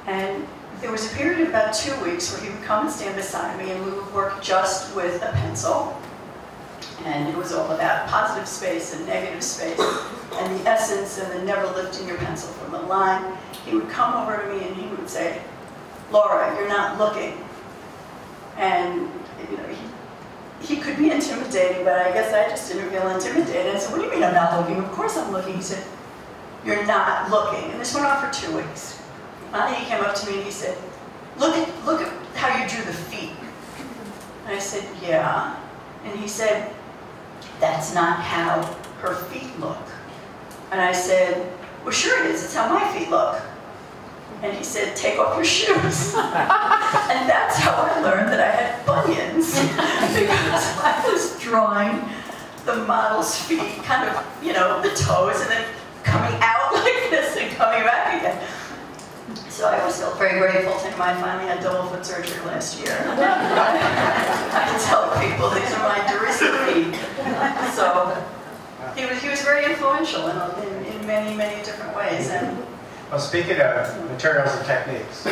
And there was a period of about 2 weeks where he would come and stand beside me, and we would work just with a pencil. And it was all about positive space and negative space, and the essence, and the never lifting your pencil from the line. He would come over to me and he would say, "Laura, you're not looking." And you know, he could be intimidating, but I guess I just didn't feel intimidated. I said, "What do you mean I'm not looking?" "Of course I'm looking." He said, "You're not looking." And this went on for 2 weeks. Finally, he came up to me and he said, look at how you drew the feet." And I said, "Yeah." And he said, "That's not how her feet look." And I said, "Well, sure it is. It's how my feet look." And he said, "Take off your shoes." And that's how I learned that I had bunions, because I was drawing the model's feet, kind of, you know, the toes, and then coming out like this and coming back again. So I was still very grateful to him. I finally had double foot surgery last year. I tell people these are my Durista feet. So he was very influential in many, many different ways. And well, speaking of materials and techniques,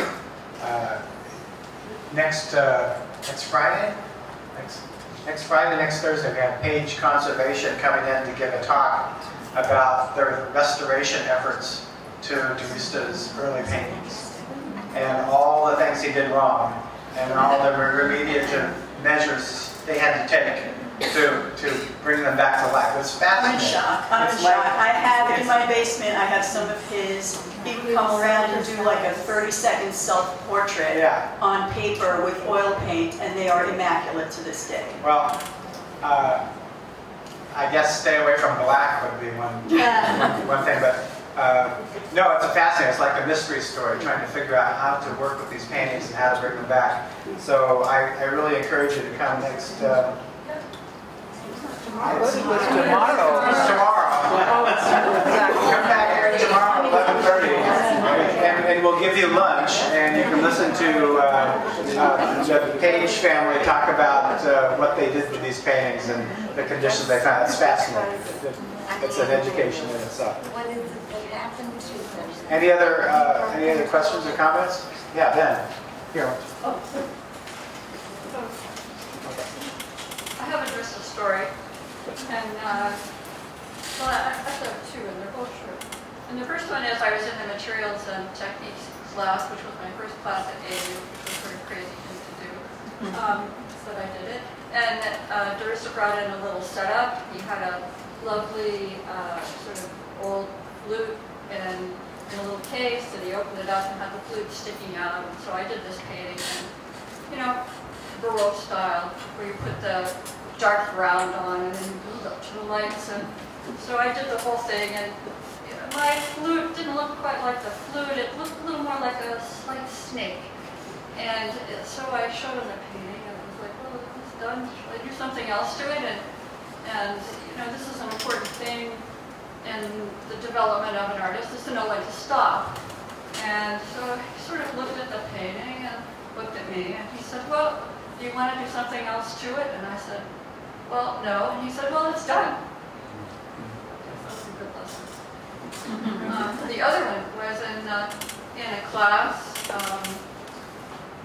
next Friday, next Thursday, we have Page Conservation coming in to give a talk about their restoration efforts to Durista's early paintings and all the things he did wrong and all the remediative measures they had to take to bring them back to life. It's fascinating. I'm in shock. I have in my basement, I have some of his, he would come around and do like a 30-second self-portrait on paper with oil paint, and they are immaculate to this day. Well, I guess stay away from black would be one thing, but no, it's fascinating. It's like a mystery story, trying to figure out how to work with these paintings and how to bring them back. So I really encourage you to come next. It's tomorrow. It's tomorrow. Come back here tomorrow at 11:30. and we'll give you lunch, and you can listen to the Page family talk about what they did with these paintings and the conditions they found. It's fascinating. It's an education in itself. What is it that happened to them? Any other questions or comments? Yeah, Ben. Here. I have a Drissa story, and well, I have two, and they're both true. And the first one is I was in the materials and techniques class, which was my first class at AU, which was a very crazy thing to do. So I did it. And Drissa brought in a little setup. He had a lovely sort of old flute and in a little case, and he opened it up and had the flute sticking out. And so I did this painting, and you know, Baroque style, where you put the dark ground on and then move up to the lights. And so I did the whole thing, and my flute didn't look quite like the flute. It looked a little more like a slight snake. And so I showed him the painting, and I was like, well, it's done. Should I do something else to it? And you know, this is an important thing in the development of an artist, is to know when to stop. And so he sort of looked at the painting and looked at me, and he said, well, do you want to do something else to it? And I said, well, no. And he said, well, it's done. That was a good lesson. The other one was in a class.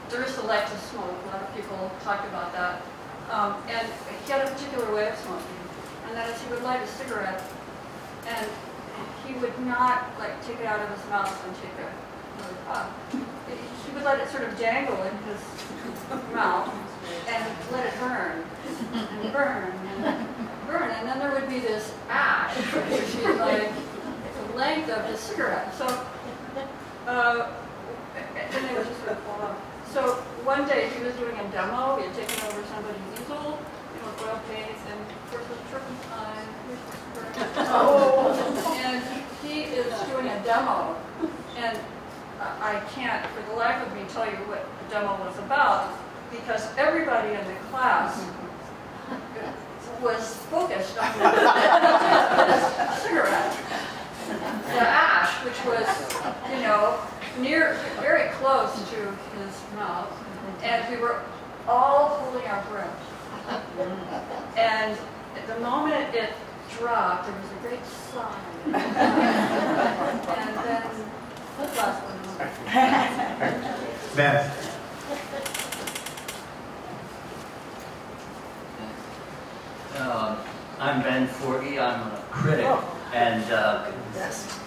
Drissa liked to smoke. A lot of people talked about that. And he had a particular way of smoking. And that is, he would light a cigarette, and he would not like take it out of his mouth and take another puff. He would let it sort of dangle in his mouth and let it burn and burn and burn. And then there would be this ash, which would be like the length of his cigarette. So, and they would just sort of fall off. So one day he was doing a demo. He had taken over somebody's easel, you know, oil paints, and of course with turpentine. And he is doing a demo, and I can't, for the life of me, tell you what the demo was about, because everybody in the class was focused on the cigarette, the ash, which was, you know, very close to his mouth, and we were all holding our breath. And at the moment it dropped, there was a great sigh. And then the last one. Ben. I'm Ben Forgy. I'm a critic, and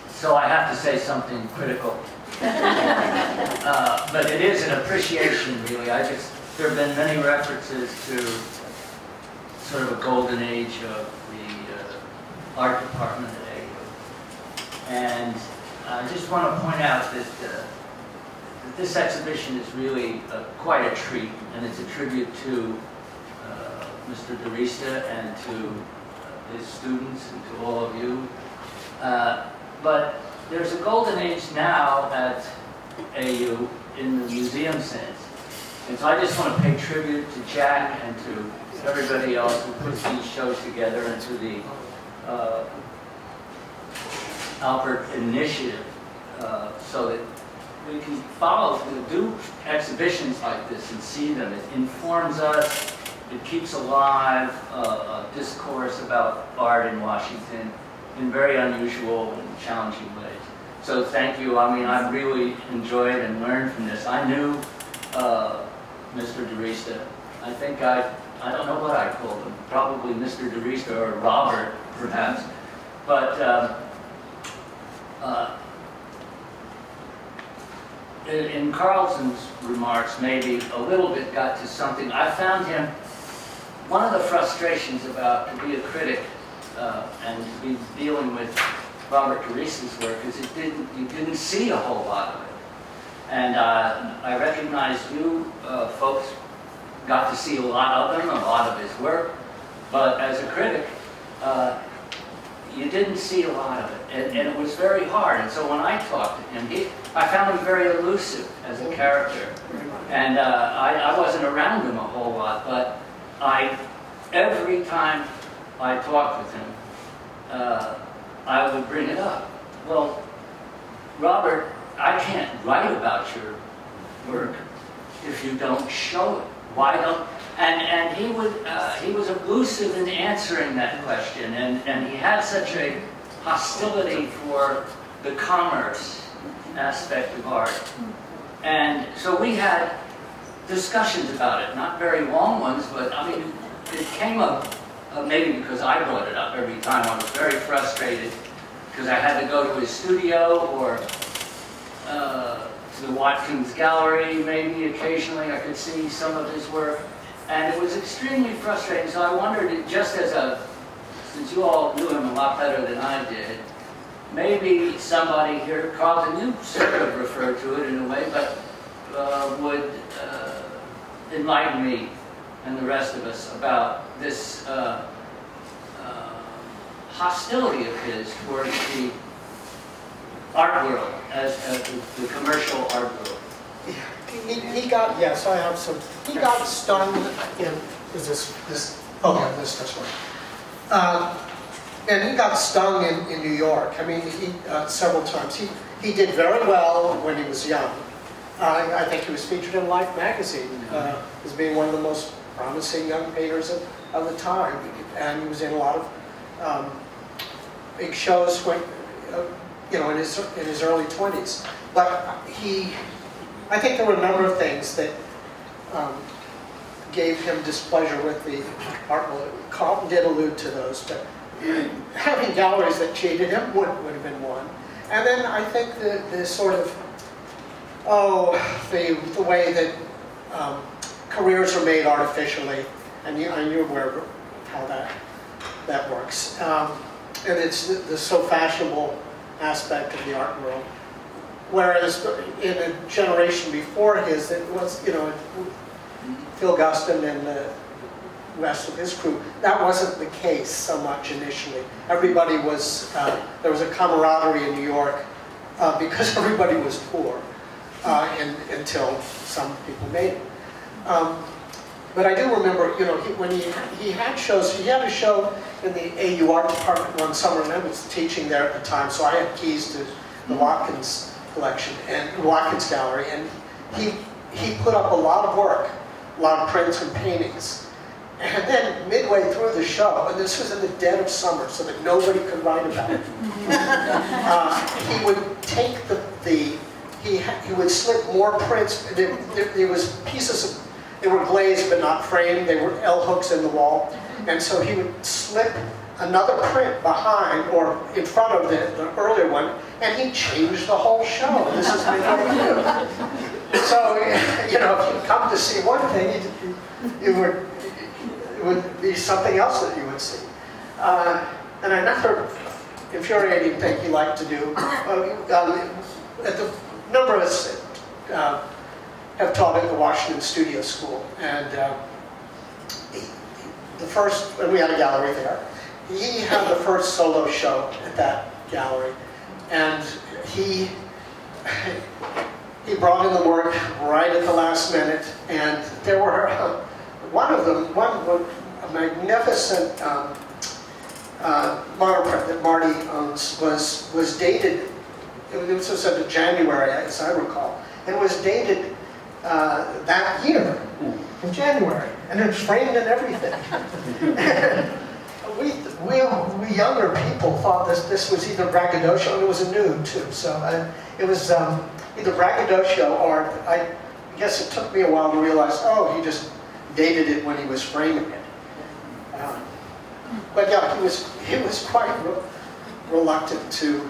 so I have to say something critical. But it is an appreciation, really. There have been many references to sort of a golden age of the art department at AU. And I just want to point out that this exhibition is really quite a treat, and it's a tribute to Mr. DeRista and to his students and to all of you. But there's a golden age now at AU in the museum sense. And so I just want to pay tribute to Jack and to everybody else who puts these shows together, and to the Albert Initiative, so that we can do exhibitions like this and see them. It informs us, it keeps alive a discourse about art in Washington in very unusual and challenging ways. So thank you. I mean, I've really enjoyed and learned from this. I knew Mr. DeRista. I think I don't know what I called him, probably Mr. DeRista or Robert, perhaps. But in Carlton's remarks, maybe a little bit got to something. I found him, one of the frustrations about to be a critic and to be dealing with Robert DeRista's work is you didn't see a whole lot of it. And I recognize you folks got to see a lot of them, a lot of his work, but as a critic, you didn't see a lot of it, and it was very hard. And so when I talked to him, I found him very elusive as a character, and I wasn't around him a whole lot, but every time I talked with him, I would bring it up. Well, Robert I can't write about your work if you don't show it. Why don't? And he was elusive in answering that question, and he had such a hostility for the commerce aspect of art. And so we had discussions about it, not very long ones, but I mean, it came up, maybe because I brought it up every time. I was very frustrated because I had to go to his studio or to the Watkins Gallery, maybe occasionally I could see some of his work. And it was extremely frustrating, so I wondered, just as since you all knew him a lot better than I did, maybe somebody here, Carlton, you sort of referred to it in a way, but would enlighten me and the rest of us about this hostility of his towards the art world, as the commercial art world. He got, yes, I have some, he got stung in, is this, oh yeah, this one. And he got stung in New York. I mean, several times. He did very well when he was young. I think he was featured in Life magazine as being one of the most promising young painters of the time. And he was in a lot of big shows when, you know, in his early 20s. But I think there were a number of things that gave him displeasure with the art world. Carlton did allude to those, but having galleries that cheated him would have been one. And then I think the sort of, the way that careers are made artificially, and you're aware of how that works. And it's the so fashionable aspect of the art world. Whereas in a generation before his, it was, you know, Phil Guston and the rest of his crew, that wasn't the case so much initially. Everybody was, there was a camaraderie in New York because everybody was poor until some people made it. But I do remember, you know, when he had shows, he had a show in the AU art department one summer, and I was teaching there at the time, so I had keys to the Watkins collection and Watkins Gallery, and he put up a lot of work, a lot of prints and paintings. And then midway through the show, and this was in the dead of summer so that nobody could write about it, he would take he would slip more prints. There was pieces of, they were glazed but not framed, they were L hooks in the wall, and so he would slip another print behind or in front of the earlier one, and he changed the whole show. This is midway through. So, you know, if you come to see one thing, it would be something else that you would see. And another infuriating thing he liked to do, a number of us have taught at the Washington Studio School, and when we had a gallery there, he had the first solo show at that gallery, and he brought in the work right at the last minute, and there were one of them, a magnificent monoprint that Marty owns was dated. It was in January, as I recall, and was dated that year in January, and it was framed and everything. We younger people thought this was either braggadocio, and it was a nude too. So it was either braggadocio or I guess it took me a while to realize, oh, he just dated it when he was framing it. But yeah, he was quite reluctant to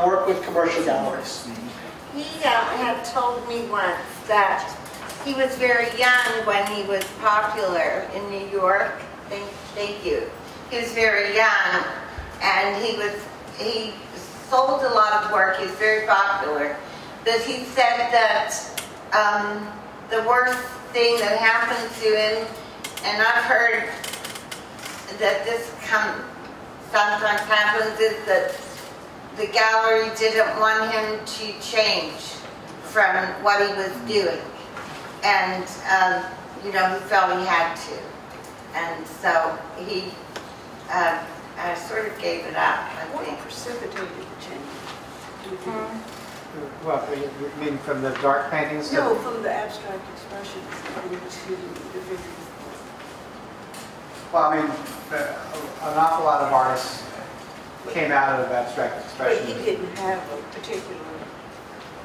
work with commercial galleries. He had told me once that he was very young when he was popular in New York. Thank you. He was very young, and he sold a lot of work. He was very popular. But he said that the worst thing that happened to him, and I've heard that this sometimes happens, is that the gallery didn't want him to change from what he was doing. And, you know, he felt he had to. And so he sort of gave it up, I think. What precipitated the change? Well, you mean from the dark paintings? to- No, from the abstract expressions into the figurative. Well, I mean, an awful lot of artists came out of abstract But expression. he didn't have a particular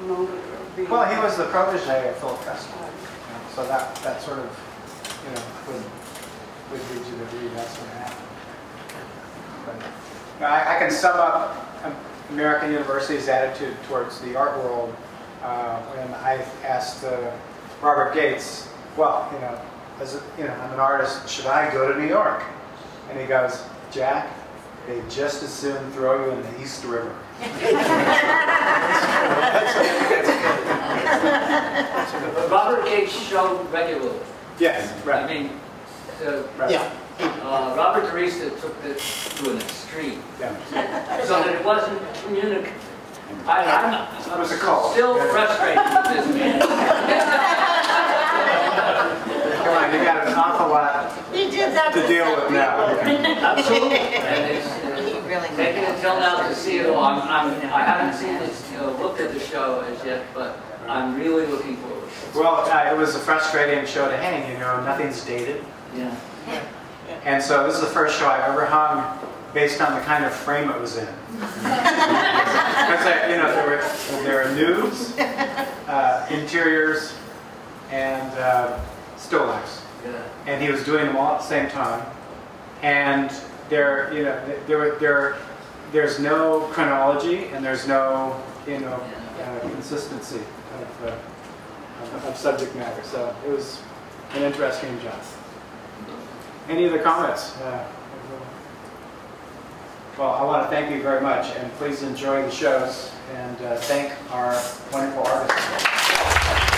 moment or being. Well, he was the protege of Philip Kessel, so that sort of, you know, would lead you to believe that's what happened. But, you know, I can sum up American University's attitude towards the art world when I asked Robert Gates, well, you know, I'm an artist, should I go to New York? And he goes, Jack, they just as soon throw you in the East River. Robert Gates showed regularly. Yes, right. I mean, Right. Yeah. Robert DeRista took this to an extreme, Yeah. so that it wasn't communicative. I'm It was a call. still frustrated with this man. Come on, you got an awful lot He did that to deal with now. Absolutely. And it's He really taken until now to see it all. I haven't seen this, looked at the show as yet, but I'm really looking forward to it. Well, it was a frustrating show to hang, you know, nothing's dated. Yeah. And so this is the first show I've ever hung based on the kind of frame it was in. Because, you know, there are nudes, interiors, and still lifes. Yeah. And he was doing them all at the same time. And there's no chronology and there's no, consistency of subject matter. So it was an interesting job. Any other comments? Well, I want to thank you very much, and please enjoy the shows, and thank our wonderful artists.